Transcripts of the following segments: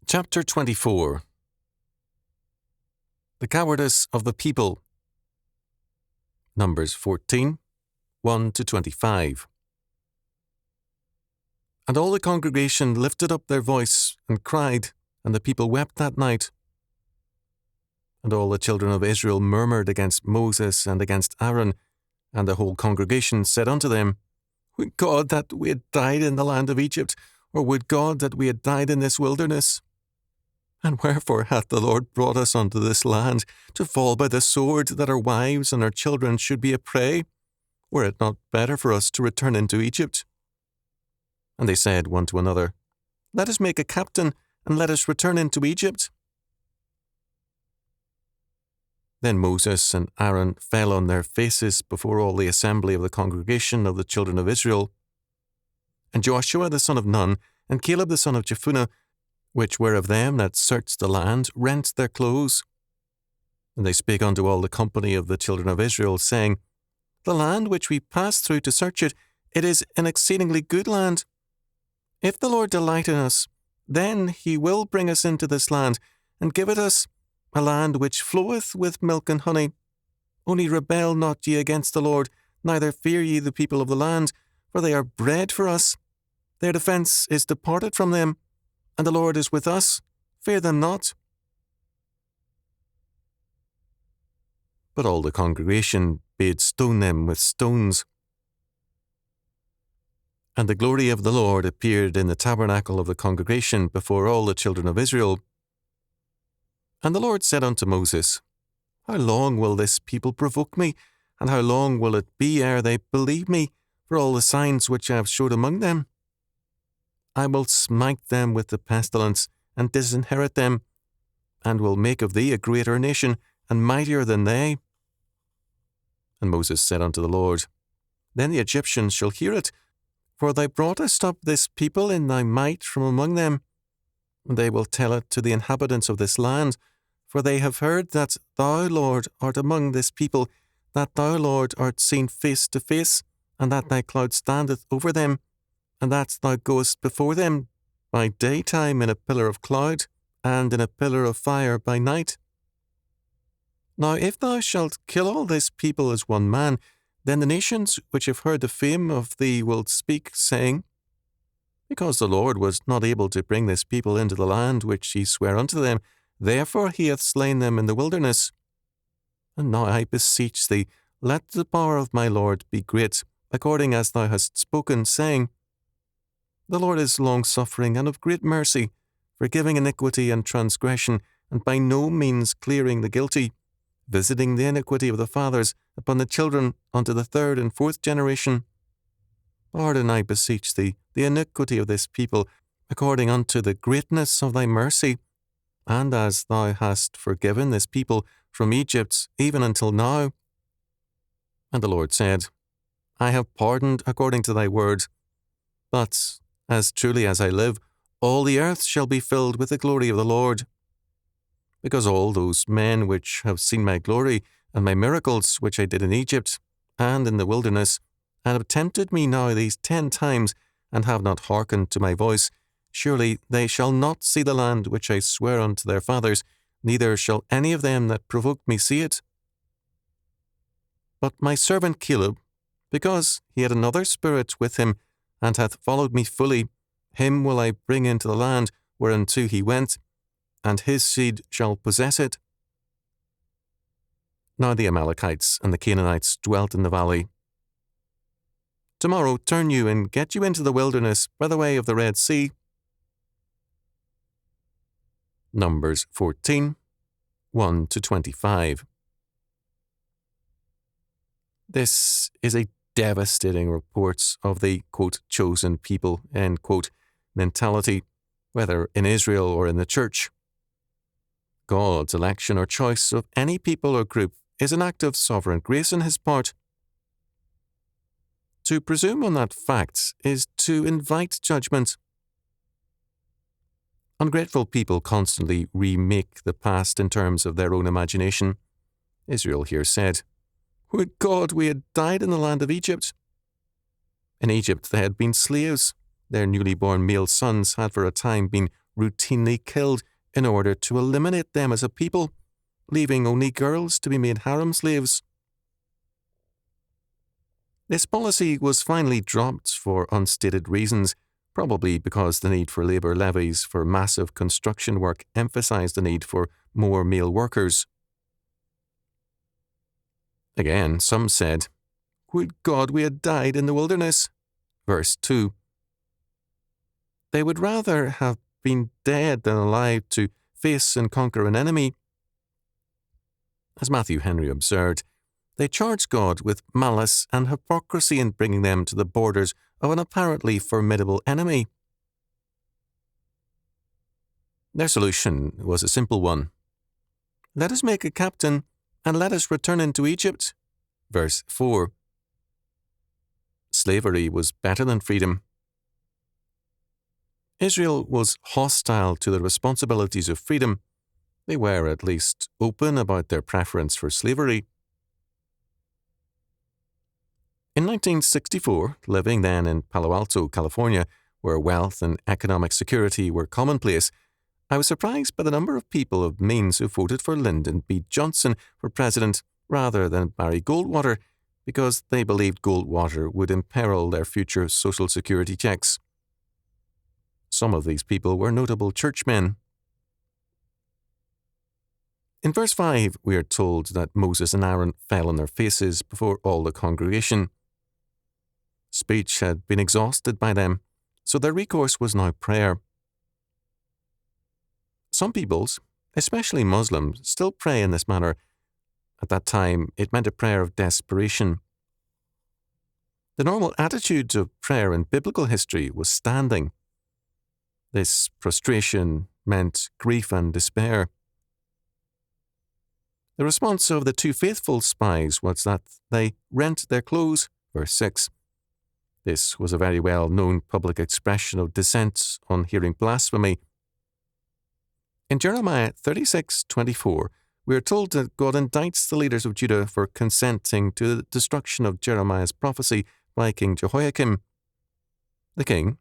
Chapter 24. The Cowardice of the People. Numbers 14, 1-25. And all the congregation lifted up their voice and cried, and the people wept that night. And all the children of Israel murmured against Moses and against Aaron, and the whole congregation said unto them, Would God that we had died in the land of Egypt, or would God that we had died in this wilderness? And wherefore hath the Lord brought us unto this land, to fall by the sword, that our wives and our children should be a prey? Were it not better for us to return into Egypt? And they said one to another, Let us make a captain, and let us return into Egypt. Then Moses and Aaron fell on their faces before all the assembly of the congregation of the children of Israel. And Joshua the son of Nun, and Caleb the son of Jephunneh, which were of them that searched the land, rent their clothes. And they spake unto all the company of the children of Israel, saying, The land which we passed through to search it, it is an exceedingly good land. If the Lord delight in us, then he will bring us into this land, and give it us, a land which floweth with milk and honey. Only rebel not ye against the Lord, neither fear ye the people of the land, for they are bread for us. Their defence is departed from them, and the Lord is with us. Fear them not. But all the congregation bade stone them with stones. And the glory of the Lord appeared in the tabernacle of the congregation before all the children of Israel. And the Lord said unto Moses, How long will this people provoke me, and how long will it be ere they believe me, for all the signs which I have showed among them? I will smite them with the pestilence, and disinherit them, and will make of thee a greater nation, and mightier than they. And Moses said unto the Lord, Then the Egyptians shall hear it, for thou broughtest up this people in thy might from among them. And they will tell it to the inhabitants of this land, for they have heard that thou, Lord, art among this people, that thou, Lord, art seen face to face, and that thy cloud standeth over them, and that thou goest before them by daytime in a pillar of cloud, and in a pillar of fire by night. Now if thou shalt kill all this people as one man, then the nations which have heard the fame of thee will speak, saying, Because the Lord was not able to bring this people into the land which he sware unto them, therefore he hath slain them in the wilderness. And now I beseech thee, let the power of my Lord be great, according as thou hast spoken, saying, The Lord is long-suffering and of great mercy, forgiving iniquity and transgression, and by no means clearing the guilty, visiting the iniquity of the fathers upon the children unto the third and fourth generation. Pardon, I beseech thee, the iniquity of this people, according unto the greatness of thy mercy, and as thou hast forgiven this people from Egypt even until now. And the Lord said, I have pardoned according to thy word, but as truly as I live, all the earth shall be filled with the glory of the Lord. Because all those men which have seen my glory and my miracles which I did in Egypt and in the wilderness, and have tempted me now these 10 times, and have not hearkened to my voice, surely they shall not see the land which I swear unto their fathers, neither shall any of them that provoked me see it. But my servant Caleb, because he had another spirit with him, and hath followed me fully, him will I bring into the land whereunto he went, and his seed shall possess it. Now the Amalekites and the Canaanites dwelt in the valley. Tomorrow turn you and get you into the wilderness by the way of the Red Sea. Numbers 14, 1-25. This is a devastating report of the, quote, chosen people, end quote, mentality, whether in Israel or in the church. God's election or choice of any people or group is an act of sovereign grace on his part. To presume on that fact is to invite judgment. Ungrateful people constantly remake the past in terms of their own imagination. Israel here said, Would God we had died in the land of Egypt. In Egypt they had been slaves. Their newly born male sons had for a time been routinely killed in order to eliminate them as a people, leaving only girls to be made harem slaves. This policy was finally dropped for unstated reasons, probably because the need for labour levies for massive construction work emphasised the need for more male workers. Again, some said, "Would God we had died in the wilderness." Verse 2. They would rather have been dead than alive to face and conquer an enemy. As Matthew Henry observed, they charged God with malice and hypocrisy in bringing them to the borders of an apparently formidable enemy. Their solution was a simple one. "Let us make a captain, and let us return into Egypt." Verse 4. Slavery was better than freedom. Israel was hostile to the responsibilities of freedom. They were at least open about their preference for slavery. In 1964, living then in Palo Alto, California, where wealth and economic security were commonplace, I was surprised by the number of people of means who voted for Lyndon B. Johnson for president rather than Barry Goldwater, because they believed Goldwater would imperil their future social security checks. Some of these people were notable churchmen. In verse 5, we are told that Moses and Aaron fell on their faces before all the congregation. Speech had been exhausted by them, so their recourse was now prayer. Some peoples, especially Muslims, still pray in this manner. At that time, it meant a prayer of desperation. The normal attitude of prayer in biblical history was standing. This prostration meant grief and despair. The response of the two faithful spies was that they rent their clothes, verse 6. This was a very well-known public expression of dissent on hearing blasphemy. In Jeremiah 36:24, we are told that God indicts the leaders of Judah for consenting to the destruction of Jeremiah's prophecy by King Jehoiakim. The king,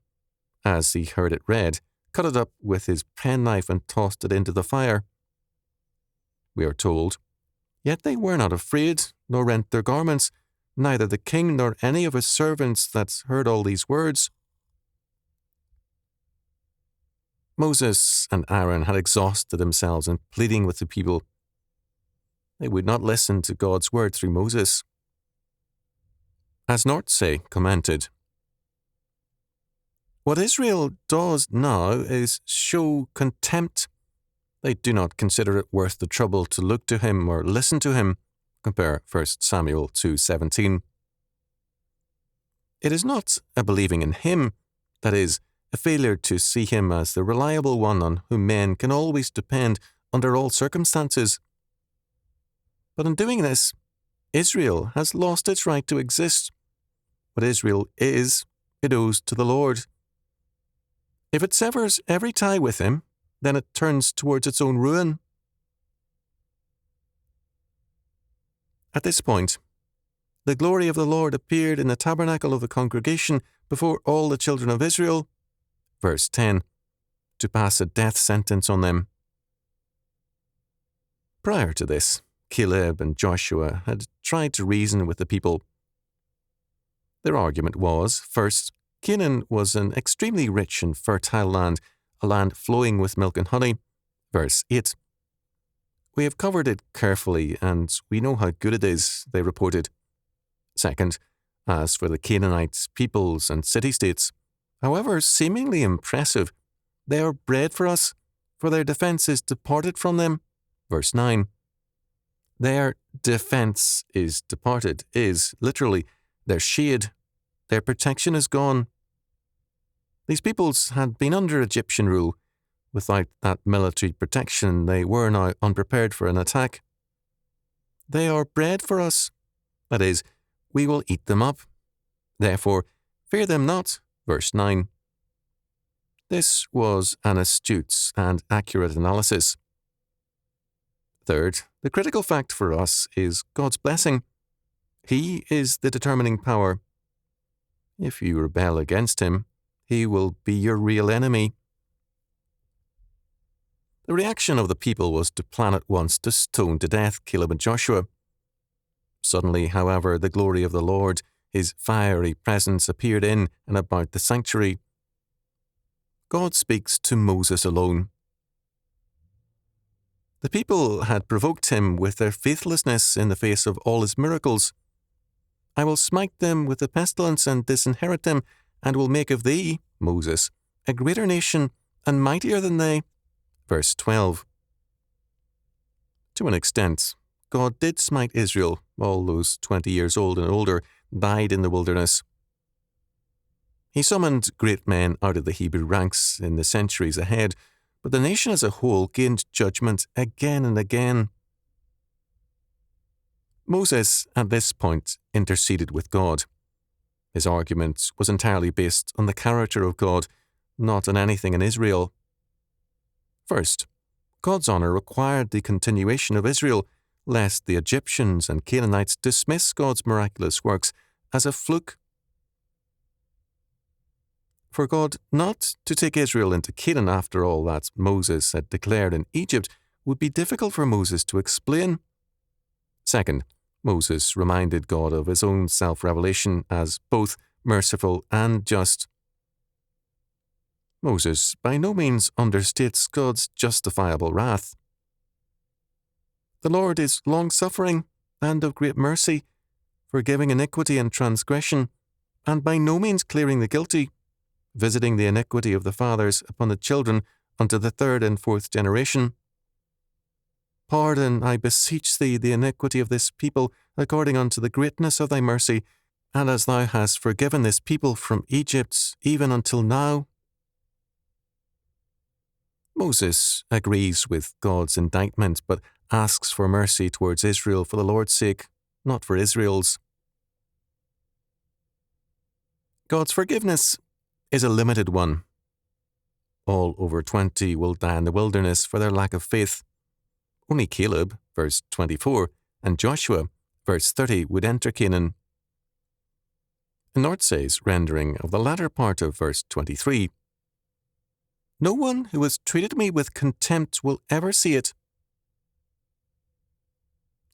as he heard it read, cut it up with his penknife and tossed it into the fire. We are told, "Yet they were not afraid, nor rent their garments, neither the king nor any of his servants that heard all these words." Moses and Aaron had exhausted themselves in pleading with the people. They would not listen to God's word through Moses. As Nortsey commented, "What Israel does now is show contempt. They do not consider it worth the trouble to look to him or listen to him." Compare 1 Samuel 2:17. It is not a believing in him, that is, a failure to see him as the reliable one on whom men can always depend under all circumstances. But in doing this, Israel has lost its right to exist. What Israel is, it owes to the Lord. If it severs every tie with him, then it turns towards its own ruin. At this point, the glory of the Lord appeared in the tabernacle of the congregation before all the children of Israel, verse 10, to pass a death sentence on them. Prior to this, Caleb and Joshua had tried to reason with the people. Their argument was, first, Canaan was an extremely rich and fertile land, a land flowing with milk and honey, verse 8. "We have covered it carefully, and we know how good it is," they reported. Second, as for the Canaanites, peoples, and city-states, however seemingly impressive, they are bread for us, for their defense is departed from them. Verse 9. Their defense is departed is, literally, their shade. Their protection is gone. These peoples had been under Egyptian rule. Without that military protection, they were now unprepared for an attack. They are bread for us. That is, we will eat them up. Therefore, fear them not. Verse 9. This was an astute and accurate analysis. Third, the critical fact for us is God's blessing. He is the determining power. If you rebel against him, he will be your real enemy. The reaction of the people was to plan at once to stone to death Caleb and Joshua. Suddenly, however, the glory of the Lord, his fiery presence, appeared in and about the sanctuary. God speaks to Moses alone. The people had provoked him with their faithlessness in the face of all his miracles. I will smite them with the pestilence and disinherit them, and will make of thee, Moses, a greater nation and mightier than they. Verse 12. To an extent, God did smite Israel. All those 20 years old and older died in the wilderness. He summoned great men out of the Hebrew ranks in the centuries ahead, but the nation as a whole gained judgment again and again. Moses, at this point, interceded with God. His argument was entirely based on the character of God, not on anything in Israel. First, God's honour required the continuation of Israel, lest the Egyptians and Canaanites dismiss God's miraculous works as a fluke. For God not to take Israel into Canaan after all that Moses had declared in Egypt would be difficult for Moses to explain. Second, Moses reminded God of his own self-revelation as both merciful and just. Moses by no means understates God's justifiable wrath. The Lord is long-suffering and of great mercy, forgiving iniquity and transgression, and by no means clearing the guilty, visiting the iniquity of the fathers upon the children unto the third and fourth generation. Pardon, I beseech thee, the iniquity of this people, according unto the greatness of thy mercy, and as thou hast forgiven this people from Egypt, even until now. Moses agrees with God's indictment, but asks for mercy towards Israel for the Lord's sake, not for Israel's. God's forgiveness is a limited one. All over 20 will die in the wilderness for their lack of faith. Only Caleb, verse 24, and Joshua, verse 30, would enter Canaan. In Nordsay's rendering of the latter part of verse 23, no one who has treated me with contempt will ever see it.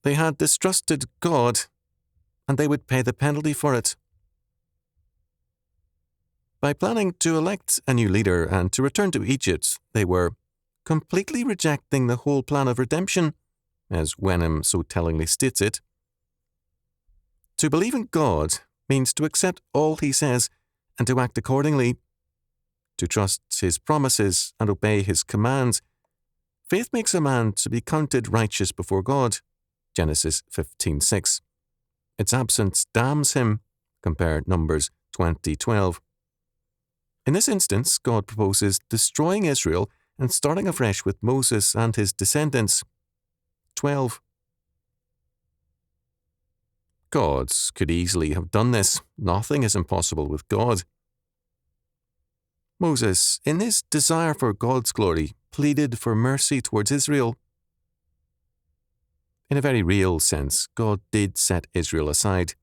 They had distrusted God, and they would pay the penalty for it. By planning to elect a new leader and to return to Egypt, they were completely rejecting the whole plan of redemption, as Wenham so tellingly states it. To believe in God means to accept all he says and to act accordingly, to trust his promises and obey his commands. Faith makes a man to be counted righteous before God, Genesis 15:6. Its absence damns him, compare Numbers 20:12. In this instance, God proposes destroying Israel and starting afresh with Moses and his descendants. 12. God could easily have done this. Nothing is impossible with God. Moses, in his desire for God's glory, pleaded for mercy towards Israel. In a very real sense, God did set Israel aside.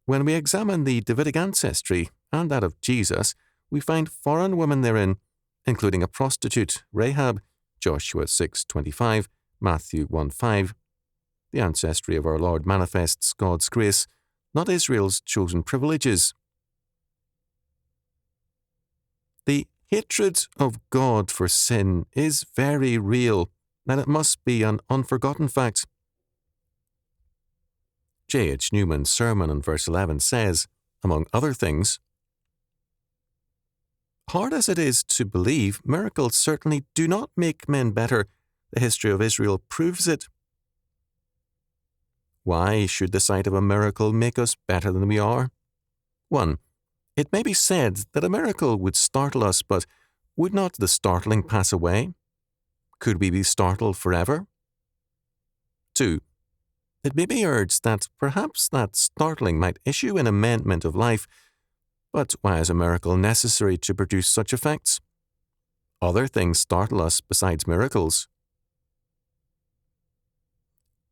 When we examine the Davidic ancestry and that of Jesus, we find foreign women therein, including a prostitute, Rahab, Joshua 6:25, Matthew 1:5. The ancestry of our Lord manifests God's grace, not Israel's chosen privileges. The hatred of God for sin is very real, and it must be an unforgotten fact. J. H. Newman's sermon on verse 11 says, among other things, hard as it is to believe, miracles certainly do not make men better. The history of Israel proves it. Why should the sight of a miracle make us better than we are? 1. It may be said that a miracle would startle us, but would not the startling pass away? Could we be startled forever? 2. It may be urged that perhaps that startling might issue in amendment of life, but why is a miracle necessary to produce such effects? Other things startle us besides miracles.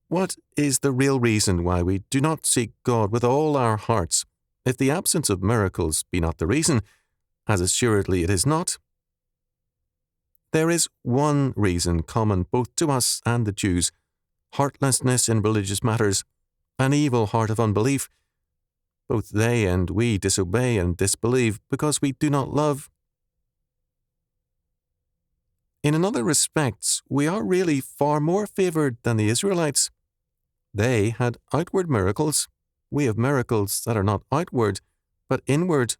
What is the real reason why we do not seek God with all our hearts, if the absence of miracles be not the reason, as assuredly it is not? There is one reason common both to us and the Jews: heartlessness in religious matters, an evil heart of unbelief. Both they and we disobey and disbelieve because we do not love. In other respects, we are really far more favoured than the Israelites. They had outward miracles. We have miracles that are not outward, but inward.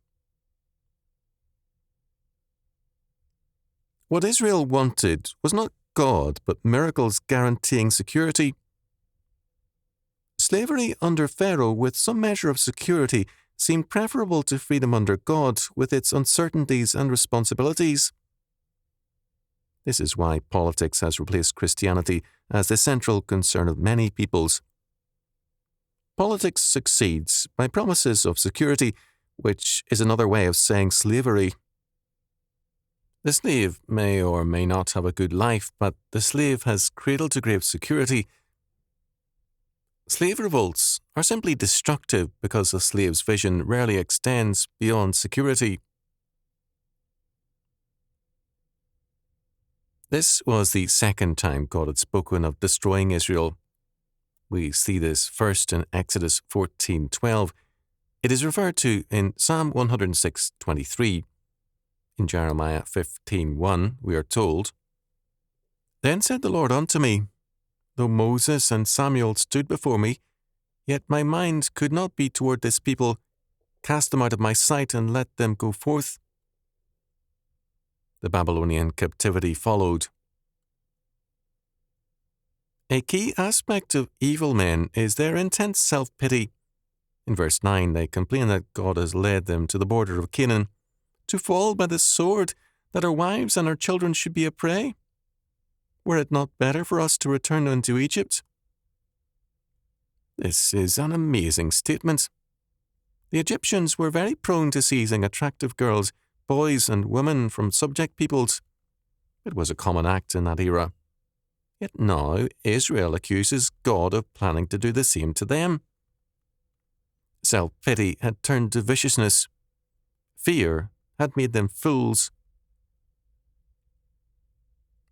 What Israel wanted was not God, but miracles guaranteeing security. Slavery under Pharaoh with some measure of security seemed preferable to freedom under God with its uncertainties and responsibilities. This is why politics has replaced Christianity as the central concern of many peoples. Politics succeeds by promises of security, which is another way of saying slavery. The slave may or may not have a good life, but the slave has cradle-to-grave security. Slave revolts are simply destructive because the slave's vision rarely extends beyond security. This was the second time God had spoken of destroying Israel. We see this first in Exodus 14:12. It is referred to in Psalm 106:23. In Jeremiah 15:1, we are told, "Then said the Lord unto me, Though Moses and Samuel stood before me, yet my mind could not be toward this people. Cast them out of my sight and let them go forth." The Babylonian captivity followed. A key aspect of evil men is their intense self-pity. In verse 9, they complain that God has led them to the border of Canaan, to fall by the sword, that our wives and our children should be a prey. Were it not better for us to return unto Egypt? This is an amazing statement. The Egyptians were very prone to seizing attractive girls, boys and women from subject peoples. It was a common act in that era. Yet now Israel accuses God of planning to do the same to them. Self-pity had turned to viciousness. Fear had made them fools.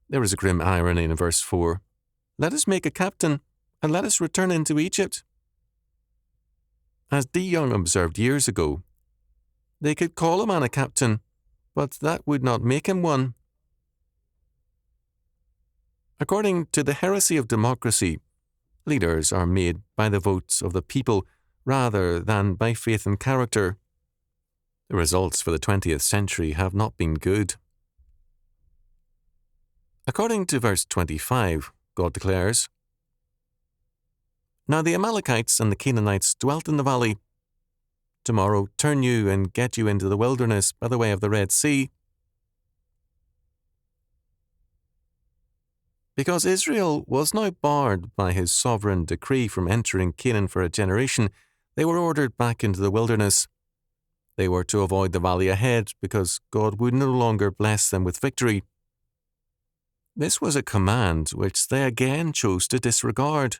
There is a grim irony in verse 4. "Let us make a captain, and let us return into Egypt." As D. Young observed years ago, they could call a man a captain, but that would not make him one. According to the heresy of democracy, leaders are made by the votes of the people rather than by faith and character. The results for the 20th century have not been good. According to verse 25, God declares, "Now the Amalekites and the Canaanites dwelt in the valley. Tomorrow turn you and get you into the wilderness by the way of the Red Sea." Because Israel was now barred by his sovereign decree from entering Canaan for a generation, they were ordered back into the wilderness. They were to avoid the valley ahead because God would no longer bless them with victory. This was a command which they again chose to disregard.